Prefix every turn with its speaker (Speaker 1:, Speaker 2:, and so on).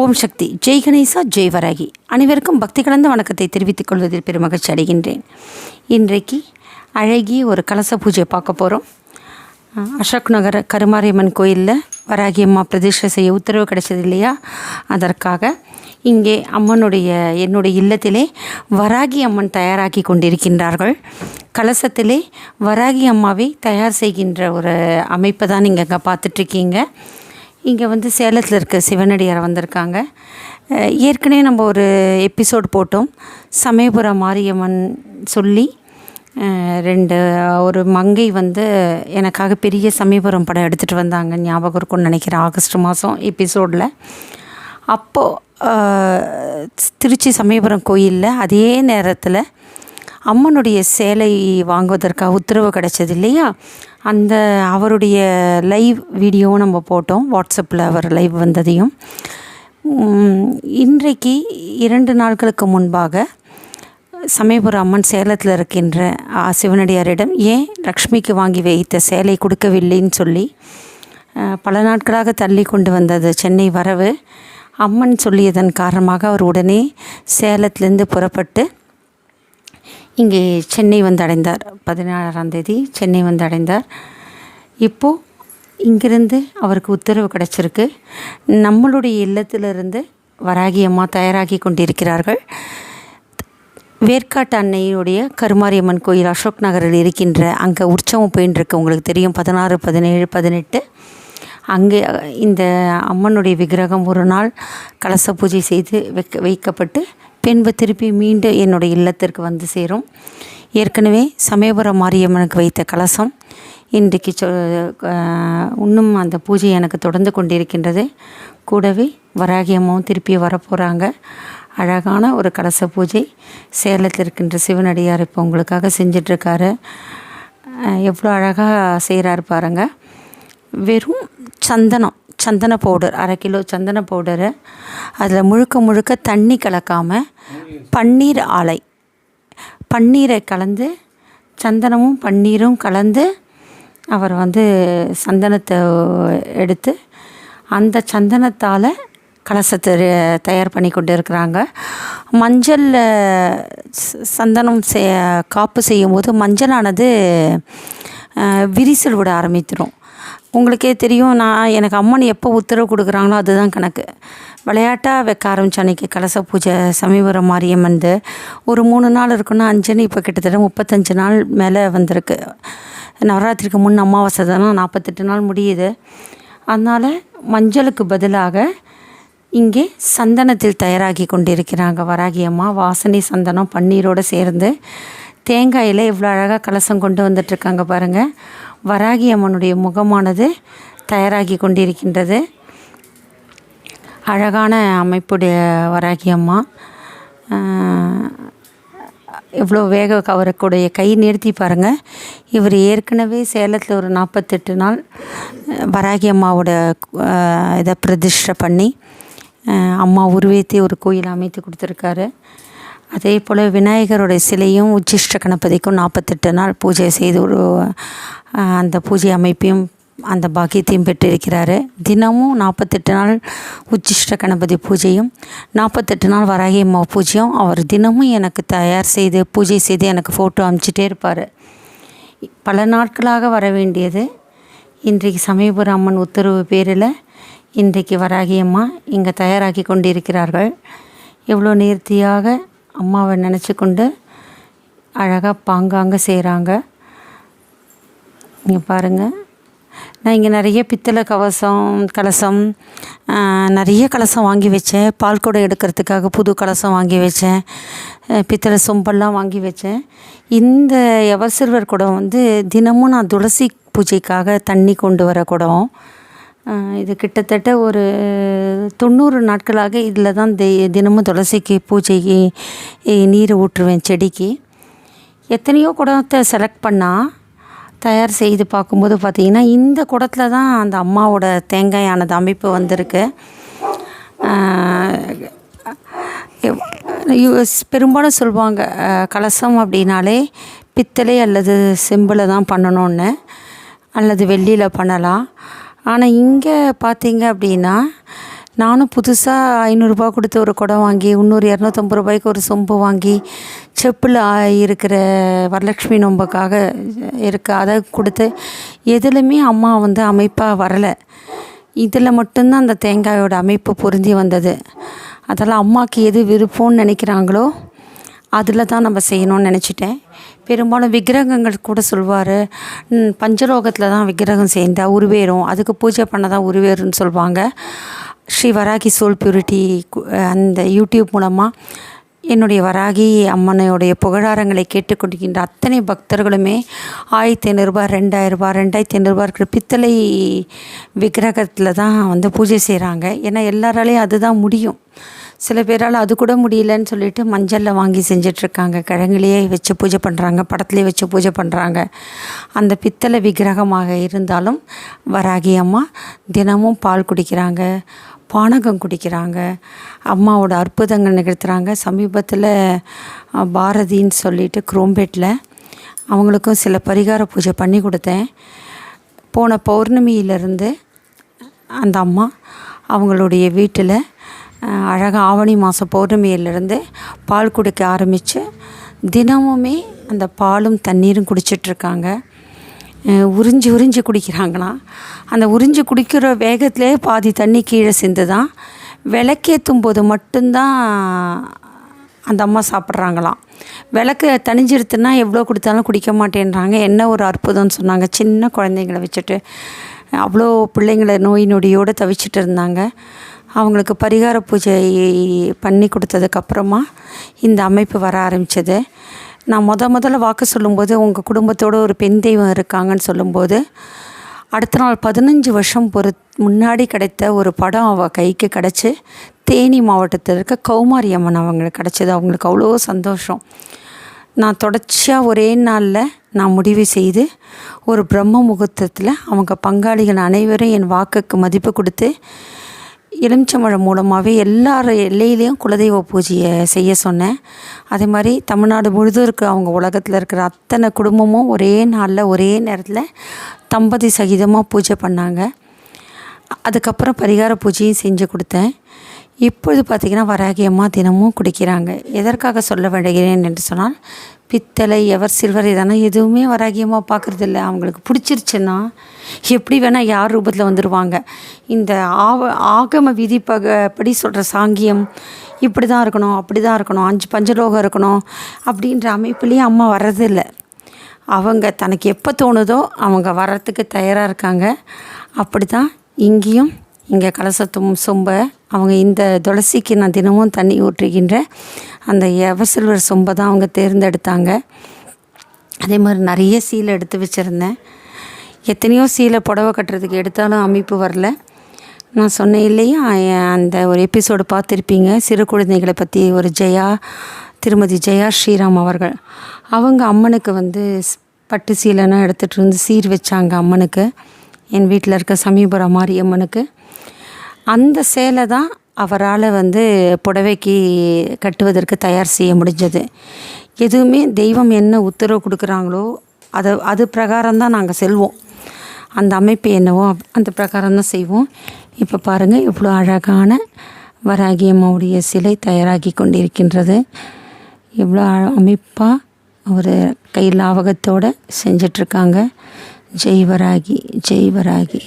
Speaker 1: ஓம் சக்தி. ஜெய் கணேசா, ஜெய் வராகி. அனைவருக்கும் பக்தி கலந்த வணக்கத்தை தெரிவித்துக் கொள்வதில் பெருமகிழ்ச்சி அடைகின்றேன். இன்றைக்கு அழகிய ஒரு கலச பூஜை பார்க்க போகிறோம். அசோக் நகர் கருமாரியம்மன் கோயிலில் வராகி அம்மா பிரதிஷ்டை செய்ய உத்தரவு கிடைச்சது இல்லையா, அதற்காக இங்கே என்னுடைய இல்லத்திலே வராகி அம்மன் தயாராகி கொண்டிருக்கின்றார்கள். கலசத்திலே வராகி அம்மாவை தயார் செய்கின்ற ஒரு அமைப்பை தான் நீங்கள் இங்கே பார்த்துட்ருக்கீங்க. இங்கே சேலத்தில் இருக்க சிவனடியார் வந்திருக்காங்க. ஏற்கனவே நம்ம ஒரு எபிசோட் போட்டோம். சமயபுரம் மாரியம்மன் சொல்லி ஒரு மங்கை எனக்காக பெரிய சமயபுரம் படம் எடுத்துகிட்டு வந்தாங்க, ஞாபகம் இருக்கும்னு நினைக்கிறேன், ஆகஸ்ட் மாதம் எபிசோடில். அப்போது திருச்சி சமயபுரம் கோயிலில் அதே நேரத்தில் அம்மனுடைய சேலை வாங்குவதற்காக உத்தரவு கிடைச்சது இல்லையா, அவருடைய லைவ் வீடியோவும் நம்ம போட்டோம். வாட்ஸ்அப்பில் அவர் லைவ் வந்ததையும். இன்றைக்கு 2 நாட்களுக்கு முன்பாக சமயபுரம் அம்மன் சேலத்தில் இருக்கின்ற சிவனடியாரிடம் ஏன் லக்ஷ்மிக்கு வாங்கி வைத்த சேலை கொடுக்கவில்லைன்னு சொல்லி பல நாட்களாக தள்ளி கொண்டு வந்தது சென்னை வரவு. அம்மன் சொல்லியதன் காரணமாக அவர் உடனே சேலத்திலேருந்து புறப்பட்டு இங்கே சென்னை அடைந்தார். 16ஆம் தேதி சென்னை அடைந்தார். இப்போது இங்கிருந்து அவருக்கு உத்தரவு கிடச்சிருக்கு. நம்மளுடைய இல்லத்திலிருந்து வராகி அம்மா தயாராகி கொண்டிருக்கிறார்கள். வேர்க்காட்டு அன்னையுடைய கருமாரியம்மன் கோயில் அசோக் நகரில் இருக்கின்ற அங்கே உற்சவம் போயின்ட்டுருக்கு, உங்களுக்கு தெரியும். 16, 17, 18 அங்கே இந்த அம்மனுடைய விக்கிரகம் ஒரு நாள் கலச பூஜை செய்து வைக்கப்பட்டு பின்பு திருப்பி மீண்டும் என்னுடைய இல்லத்திற்கு சேரும். ஏற்கனவே சமயபுரம் மாரியம்மனுக்கு வைத்த கலசம் இன்றைக்கு இன்னும் அந்த பூஜை எனக்கு தொடர்ந்து கொண்டிருக்கின்றது. கூடவே வராகி அம்மாவும் திருப்பி வரப்போகிறாங்க. அழகான ஒரு கலச பூஜை சேலத்தில் இருக்கின்ற சிவனடியார் இப்போ உங்களுக்காக செஞ்சிட்ருக்காரு. எவ்வளோ அழகாக செய்கிறாரு பாருங்கள். வெறும் சந்தன பவுடர், 1/2 கிலோ சந்தன பவுடரு, அதில் முழுக்க தண்ணி கலக்காமல் பன்னீர் ஆலை, பன்னீரை கலந்து சந்தனமும் பன்னீரும் கலந்து அவர் சந்தனத்தை எடுத்து அந்த சந்தனத்தால் கலசத்தை தயார் பண்ணி கொண்டு இருக்கிறாங்க. மஞ்சள் சந்தனம் காப்பு செய்யும்போது மஞ்சளானது விரிசல் விட ஆரம்பித்திடும். உங்களுக்கே தெரியும். எனக்கு அம்மன் எப்போ உத்தரவு கொடுக்குறாங்களோ அதுதான் கணக்கு. விளையாட்டாக வைக்க ஆரம்பித்த அன்றைக்கி கலச பூஜை சமயபுரம் மாரியம்மன் ஒரு 3 நாள் இருக்குன்னா 5 இப்போ கிட்டத்தட்ட 35 நாள் மேலே வந்திருக்கு. நவராத்திரிக்கு முன் அமாவாசை தானே, 48 நாள் முடியுது. அதனால் மஞ்சளுக்கு பதிலாக இங்கே சந்தனத்தில் தயாராகி கொண்டிருக்கிறாங்க வராகி அம்மா. வாசனை சந்தனம் பன்னீரோடு சேர்ந்து தேங்காயில் எவ்வளோ அழகாக கலசம் கொண்டு வந்துட்டுருக்காங்க பாருங்கள். வராகி அம்மனுடைய முகமானது தயாராகி கொண்டிருக்கின்றது. அழகான அமைப்புடைய வராகி அம்மா. எவ்வளோ அவருக்குடைய கை நிறுத்தி பாருங்கள். இவர் ஏற்கனவே சேலத்தில் ஒரு 48 நாள் வராகி அம்மாவோட இதை பிரதிஷ்டை பண்ணி அம்மா உருவேற்றி ஒரு கோயில் அமைத்து கொடுத்துருக்காரு. அதே போல் விநாயகருடைய சிலையும் உச்சிஷ்ட கணபதிக்கும் 48 நாள் பூஜை செய்து அந்த பூஜை அமைப்பையும் அந்த பாக்கியத்தையும் பெற்றிருக்கிறாரு. தினமும் 48 நாள் உச்சிஷ்ட கணபதி பூஜையும் 48 நாள் வராகி அம்மா பூஜையும் அவர் தினமும் எனக்கு தயார் செய்து பூஜை செய்து எனக்கு ஃபோட்டோ அனுப்பிச்சிட்டே இருப்பார். பல நாட்களாக வர வேண்டியது இன்றைக்கு சமயபுரம் அம்மன் உத்தரவு பேரில் இன்றைக்கு வராகி அம்மா இங்கே தயாராகி கொண்டிருக்கிறார்கள். எவ்வளோ நேர்த்தியாக அம்மாவை நினச்சி கொண்டு அழகாக பாங்காங்க செய்கிறாங்க. இங்கே பாருங்கள். நான் இங்கே நிறைய பித்தளை கலசம் நிறைய கலசம் வாங்கி வச்சேன். பால் குடம் எடுக்கிறதுக்காக புது கலசம் வாங்கி வச்சேன். பித்தளை சொம்பெல்லாம் வாங்கி வச்சேன். இந்த எவர்சில்வர் குடம் தினமும் நான் துளசி பூஜைக்காக தண்ணி கொண்டு வர குடம். இது கிட்டத்தட்ட ஒரு 90 நாட்களாக இதில் தான் தினமும் துளசிக்கு பூஜைக்கு நீர் ஊற்றுவேன் செடிக்கு. எத்தனையோ குடத்தை செலக்ட் பண்ணால் தயார் செய்து பார்க்கும்போது பார்த்திங்கன்னா இந்த குடத்தில் தான் அந்த அம்மாவோட தேங்காயானது அமைப்பு வந்திருக்கு. பெரும்பாலும் சொல்லுவாங்க கலசம் அப்படின்னாலே பித்தளை அல்லது செம்பில் தான் பண்ணணும்னு, அல்லது வெள்ளியில் பண்ணலாம். ஆனால் இங்கே பார்த்தீங்க அப்படின்னா நானும் புதுசாக ரூ. 500 கொடுத்து ஒரு குடம் வாங்கி, இன்னொரு ரூ. 250 ஒரு சொம்பு வாங்கி, செப்பில் இருக்கிற வரலட்சுமி நோம்புக்காக அதை கொடுத்து, எதுலையுமே அம்மா வந்து அமைப்பாக வரலை. இதில் மட்டும்தான் அந்த தேங்காயோட அமைப்பு பொருந்தி வந்தது. அதெல்லாம் அம்மாவுக்கு எது விருப்பம்னு நினைக்கிறாங்களோ அதில் தான் நம்ம செய்யணும்னு நினச்சிட்டேன். பெரும்பாலும் விக்கிரகங்கள் கூட சொல்வார், பஞ்சலோகத்தில் தான் விக்கிரகம் சேர்ந்தால் உருவேறும், அதுக்கு பூஜை பண்ண தான் உருவேறும்னு சொல்லுவாங்க. ஸ்ரீ வராகி சோல் பியூரிட்டி அந்த யூடியூப் மூலமாக என்னுடைய வராகி அம்மனையுடைய புகழாரங்களை கேட்டுக்கொண்டிருக்கின்ற அத்தனை பக்தர்களுமே ரூ. 1500 2500 இருக்கிற பித்தளை விக்கிரகத்தில் தான் வந்து பூஜை செய்கிறாங்க. ஏன்னா எல்லாராலையும் அதுதான் முடியும். சில பேரால் அது கூட முடியலன்னு சொல்லிட்டு மஞ்சளில் வாங்கி செஞ்சிட்ருக்காங்க. கிழங்குலேயே வச்சு பூஜை பண்ணுறாங்க, படத்துலேயே வச்சு பூஜை பண்ணுறாங்க. அந்த பித்தளை விக்கிரகமாக இருந்தாலும் வராகி அம்மா தினமும் பால் குடிக்கிறாங்க, பானகம் குடிக்கிறாங்க, அம்மாவோட அற்புதங்கள் நிகழ்த்துறாங்க. சமீபத்தில் பாரதின்னு சொல்லிட்டு குரோம்பேட்டில் அவங்களுக்கும் சில பரிகார பூஜை பண்ணி கொடுத்தேன். போன பௌர்ணமியிலேருந்து அந்த அம்மா அவங்களுடைய வீட்டில் அழகாக ஆவணி மாதம் பௌர்ணமியிலேருந்து பால் குடிக்க ஆரம்பித்து தினமுமே அந்த பாலும் தண்ணீரும் குடிச்சிட்ருக்காங்க. உறிஞ்சி குடிக்கிறாங்களாம். அந்த உறிஞ்சி குடிக்கிற வேகத்திலே பாதி தண்ணி கீழே சிந்து தான். விளக்கேற்றும் போது மட்டும்தான் அந்த அம்மா சாப்பிட்றாங்களாம். விளக்கு தணிஞ்சிருத்துனா எவ்வளோ கொடுத்தாலும் குடிக்க மாட்டேன்றாங்க. என்ன ஒரு அற்புதம்னு சொன்னாங்க. சின்ன குழந்தைங்கள வச்சுட்டு அவ்வளோ பிள்ளைங்களை நோய் நொடியோடு தவிச்சிட்டு இருந்தாங்க. அவங்களுக்கு பரிகார பூஜை பண்ணி கொடுத்ததுக்கப்புறமா இந்த அமைப்பு வர ஆரம்பித்தது. நான் முதல்ல வாக்கு சொல்லும்போது உங்கள் குடும்பத்தோடு ஒரு பெண் தெய்வம் இருக்காங்கன்னு சொல்லும்போது, அடுத்த நாள் 15 வருஷம் முன்னாடி கிடைத்த ஒரு படம் அவள் கைக்கு கிடச்சி, தேனி மாவட்டத்தில் இருக்க கௌமாரி அம்மன் அவங்களுக்கு கிடச்சிது. அவங்களுக்கு அவ்வளோ சந்தோஷம். நான் தொடர்ச்சியாக ஒரே நாளில் நான் முடிவு செய்து ஒரு பிரம்ம முகூர்த்தத்தில் அவங்க பங்காளிகள் அனைவரும் என் வாக்குக்கு மதிப்பு கொடுத்து எலுமிச்சம்பழம் மூலமாகவே எல்லார் எல்லையிலையும் குலதெய்வ பூஜையை செய்ய சொன்னேன். அதே மாதிரி தமிழ்நாடு முழுதும் இருக்க அவங்க உலகத்தில் இருக்கிற அத்தனை குடும்பமும் ஒரே நாளில் ஒரே நேரத்தில் தம்பதி சகிதமாக பூஜை பண்ணாங்க. அதுக்கப்புறம் பரிகார பூஜையும் செஞ்சு கொடுத்தேன். இப்பொழுது பார்த்திங்கன்னா வராகி அம்மா தினமும் குடிக்கிறாங்க. எதற்காக சொல்ல விடுகிறேன் என்று சொன்னால், பித்தளை எவர் சில்வர் இதெல்லாம் எதுவுமே வராகி அம்மா பார்க்குறதில்ல. அவங்களுக்கு பிடிச்சிருச்சுன்னா எப்படி வேணால் யார் ரூபத்தில் வந்துடுவாங்க. இந்த ஆகம விதிப்படி சொல்கிற சாங்கியம் இப்படி தான் இருக்கணும், அப்படி தான் இருக்கணும், 5 பஞ்சலோகம் இருக்கணும் அப்படின்ற அமைப்புலேயும் அம்மா வர்றதில்லை. அவங்க தனக்கு எப்போ தோணுதோ அவங்க வர்றதுக்கு தயாராக இருக்காங்க. அப்படி தான் இங்கேயும் இங்கே கலசத்தும் சொம்பை அவங்க இந்த துளசிக்கு நான் தினமும் தண்ணி ஊற்றுகின்ற அந்த எவசில்வர் சொம்பை தான் அவங்க தேர்ந்தெடுத்தாங்க. அதே மாதிரி நிறைய சீலை எடுத்து வச்சுருந்தேன். எத்தனையோ சீலை புடவை கட்டுறதுக்கு எடுத்தாலும் அமைப்பு வரல. நான் சொன்னேன் இல்லையா, அந்த ஒரு எபிசோடு பார்த்துருப்பீங்க, சிறு குழந்தைகளை பற்றி. ஒரு திருமதி ஜெயா ஸ்ரீராம் அவர்கள், அவங்க அம்மனுக்கு வந்து பட்டு சீலைனா எடுத்துகிட்டு வந்து சீர் வச்சாங்க அம்மனுக்கு, என் வீட்டில் இருக்க சமீபுரம் மாரியம்மனுக்கு. அந்த சேலை தான் அவரால் வந்து புடவைக்கு கட்டுவதற்கு தயார் செய்ய முடிஞ்சது. எதுவுமே தெய்வம் என்ன உத்தரவு கொடுக்குறாங்களோ அது பிரகாரம் தான் நாங்கள் செல்வோம். அந்த அமைப்பு என்னவோ அந்த பிரகாரம் தான் செய்வோம். இப்போ பாருங்கள் எவ்வளோ அழகான வராகி அம்மாவுடைய சிலை தயாராகி கொண்டிருக்கின்றது. எவ்வளோ அமைப்பாக ஒரு கை லாவகத்தோடு செஞ்சிட்ருக்காங்க. ஜெய் வராகி, ஜெய் வராகி.